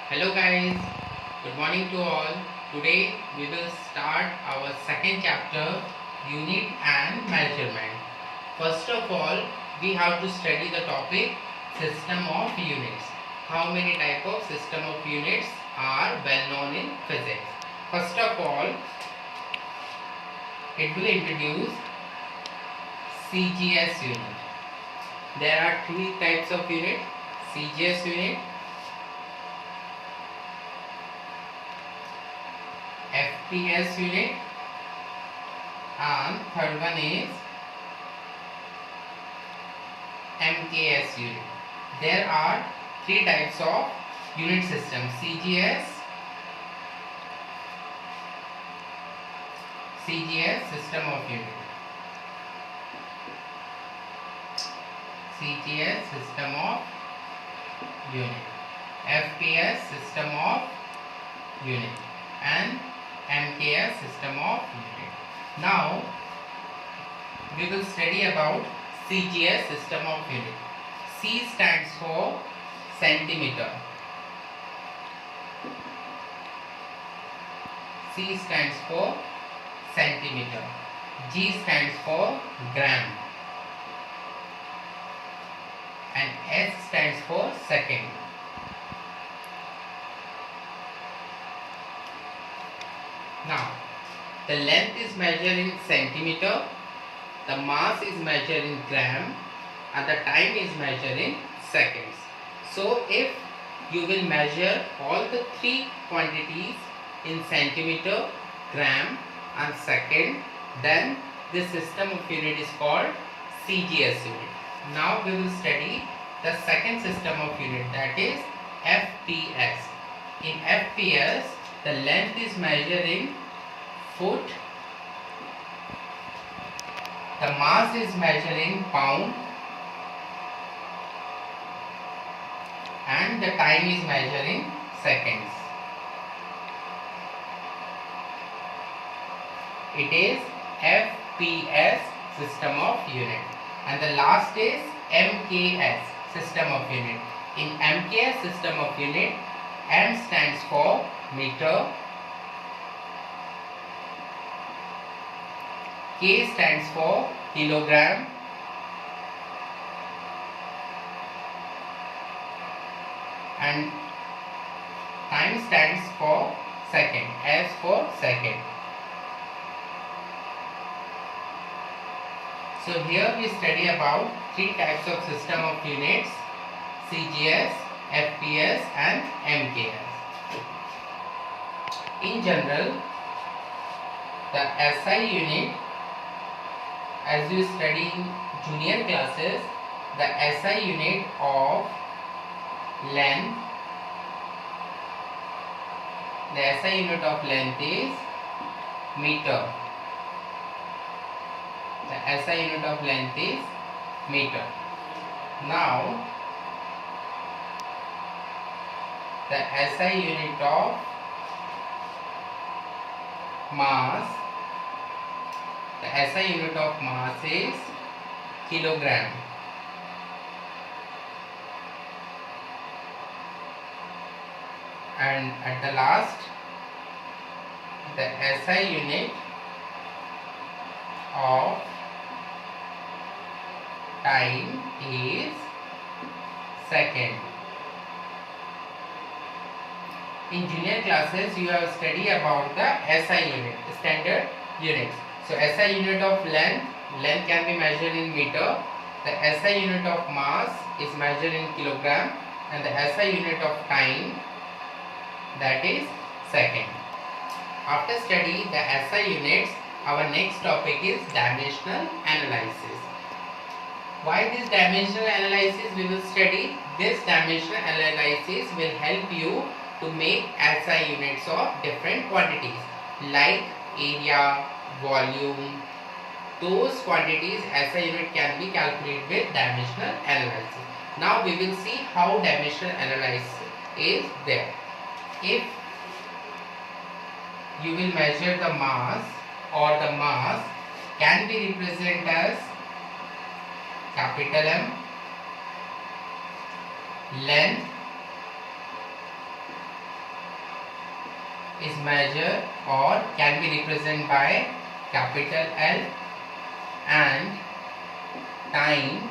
Hello guys, good morning to all. Today we will start our second chapter, unit and measurement. First of all, we have to study the topic system of units. How many type of system of units are well known in physics? First of all, it will introduce CGS unit. There are three types of unit: CGS unit, FPS unit, and third one is MKS unit. There are three types of unit system: CGS system of unit, CGS system of unit, FPS system of unit, and MKS system of unit. Now we will study about CGS system of unit. C stands for centimeter. C stands for centimeter. G stands for gram. And S stands for second. Now, the length is measured in centimeter, the mass is measured in gram, and the time is measured in seconds. So, if you will measure all the three quantities in centimeter, gram, and second, then this system of unit is called CGS unit. Now, we will study the second system of unit, that is FPS. In FPS, the length is measured in foot, the mass is measured in pound, and the time is measured in seconds. It is FPS system of unit. And the last is MKS system of unit. In MKS system of unit, M stands for meter, K stands for kilogram, and time stands for second, S for second. So here we study about three types of system of units: CGS, FPS, and MKS. In general, the SI unit, as you study in junior classes, the SI unit of length, the SI unit of length is meter. The SI unit of length is meter. Now, the SI unit of mass, the SI unit of mass is kilogram. And at the last, the SI unit of time is second. In junior classes, you have studied about the SI unit, standard units. So SI unit of length can be measured in meter. The SI unit of mass is measured in kilogram, and the SI unit of time, that is second. After studying the SI units, our next topic is dimensional analysis. Why this dimensional analysis we will study? This dimensional analysis will help you to make SI units of different quantities like area, volume. Those quantities SI unit can be calculated with dimensional analysis. Now we will see how dimensional analysis is there. If you will measure the mass, or the mass can be represented as capital M, length is measured or can be represented by capital L, and time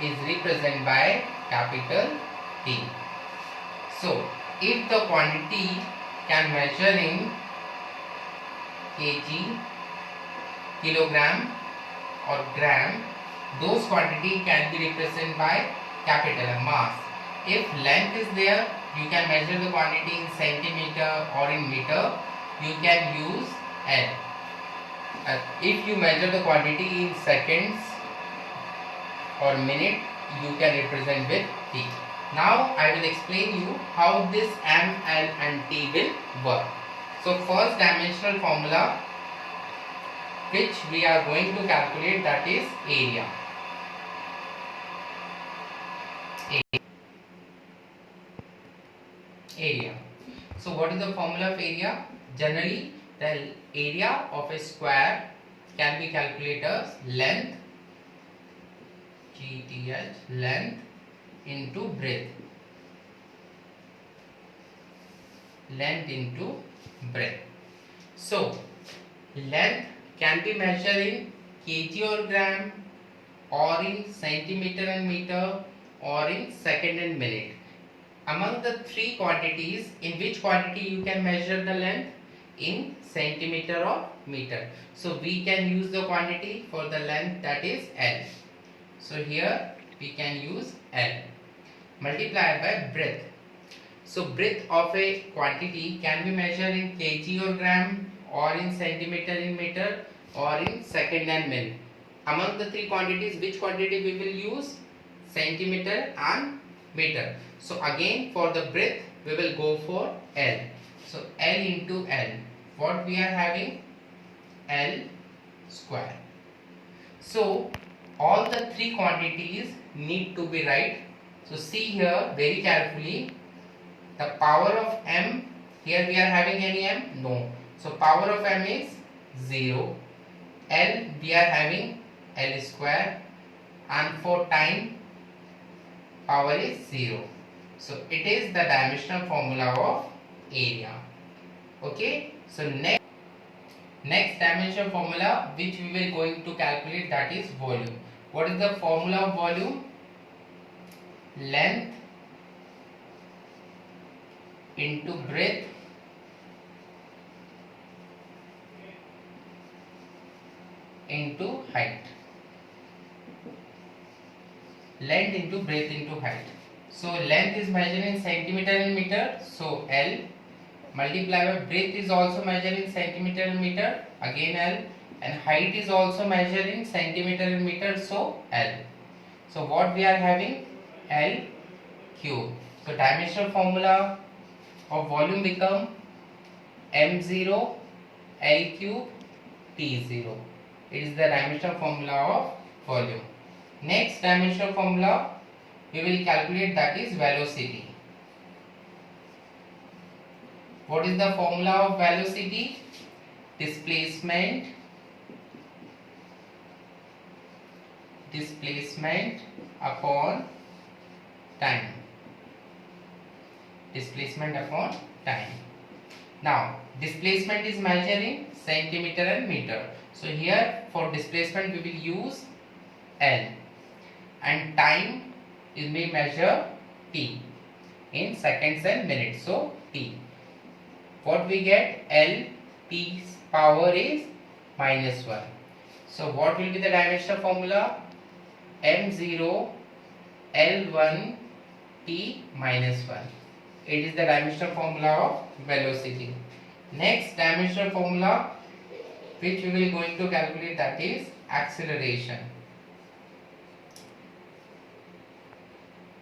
is represented by capital T. So if the quantity can measure in kg, kilogram or gram, those quantity can be represented by capital M, mass. If length is there, you can measure the quantity in centimeter or in meter, you can use L. If you measure the quantity in seconds or minute, you can represent with T. Now I will explain you how this M, L and T will work. So first dimensional formula which we are going to calculate, that is area. Area. So what is the formula of area? Generally the area of a square can be calculated as length, GTH, length into breadth. Length into breadth. So length can be measured in kg or gram, or in centimeter and meter, or in second and minute. Among the three quantities, in which quantity you can measure the length? In centimeter or meter. So we can use the quantity for the length, that is L. So here we can use L multiplied by breadth. So breadth of a quantity can be measured in kg or gram, or in centimeter and meter, or in second and minute. Among the three quantities, which quantity we will use? Centimeter and meter. So again for the breadth we will go for L. So L into L. What we are having? L square. So all the three quantities need to be right. So see here very carefully. The power of M, here we are having any M? No. So power of M is 0. L we are having L square, and for time power is 0. So it is the dimensional formula of area. Okay. So next dimensional formula which we will going to calculate, that is volume. What is the formula of volume? Length into breadth into height. Length into breadth into height. So length is measured in centimeter and meter, so L, multiply by breadth is also measured in centimeter and meter, again L, and height is also measured in centimeter and meter, so L. So what we are having? L cube. So dimensional formula of volume become M0 L cube T0. It is the dimensional formula of volume. Next dimensional formula we will calculate, that is velocity. What is the formula of velocity? Displacement upon time. Displacement upon time. Now displacement is measured in centimeter and meter. So here for displacement we will use L, and time is being measured T in seconds and minutes. So T. What we get? L T's power is -1. So what will be the dimensional formula? M0 L1 T -1. It is the dimensional formula of velocity. Next dimensional formula which we will going to calculate, that is acceleration.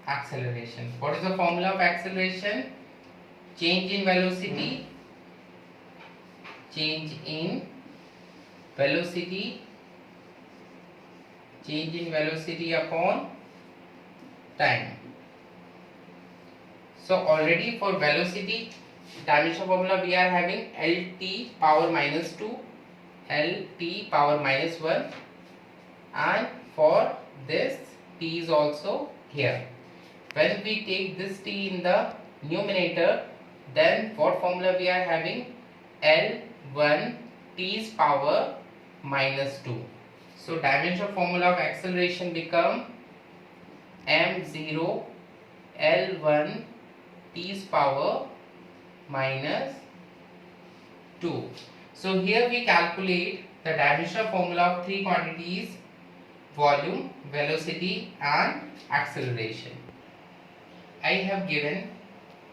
Acceleration. What is the formula of acceleration? Change in velocity. Change in velocity. Change in velocity upon time. So already for velocity dimensional formula we are having LT power -2, LT power -1, and for this T is also here. When we take this T in the numerator, Then what formula we are having? L1 t's power minus 2. So dimensional formula of acceleration become m0 L1 t's power minus 2. So here we calculate the dimensional formula of three quantities: volume, velocity and acceleration. I have given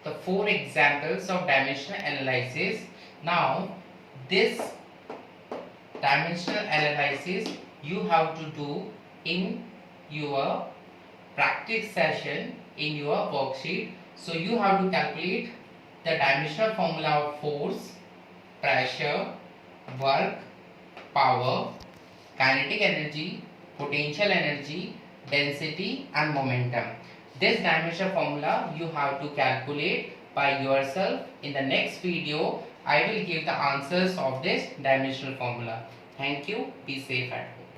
the 4 examples of dimensional analysis. Now this dimensional analysis you have to do in your practice session in your worksheet. So you have to calculate the dimensional formula of force, pressure, work, power, kinetic energy, potential energy, density and momentum. This dimensional formula you have to calculate by yourself. In the next video I will give the answers of this dimensional formula. Thank you. Be safe at home.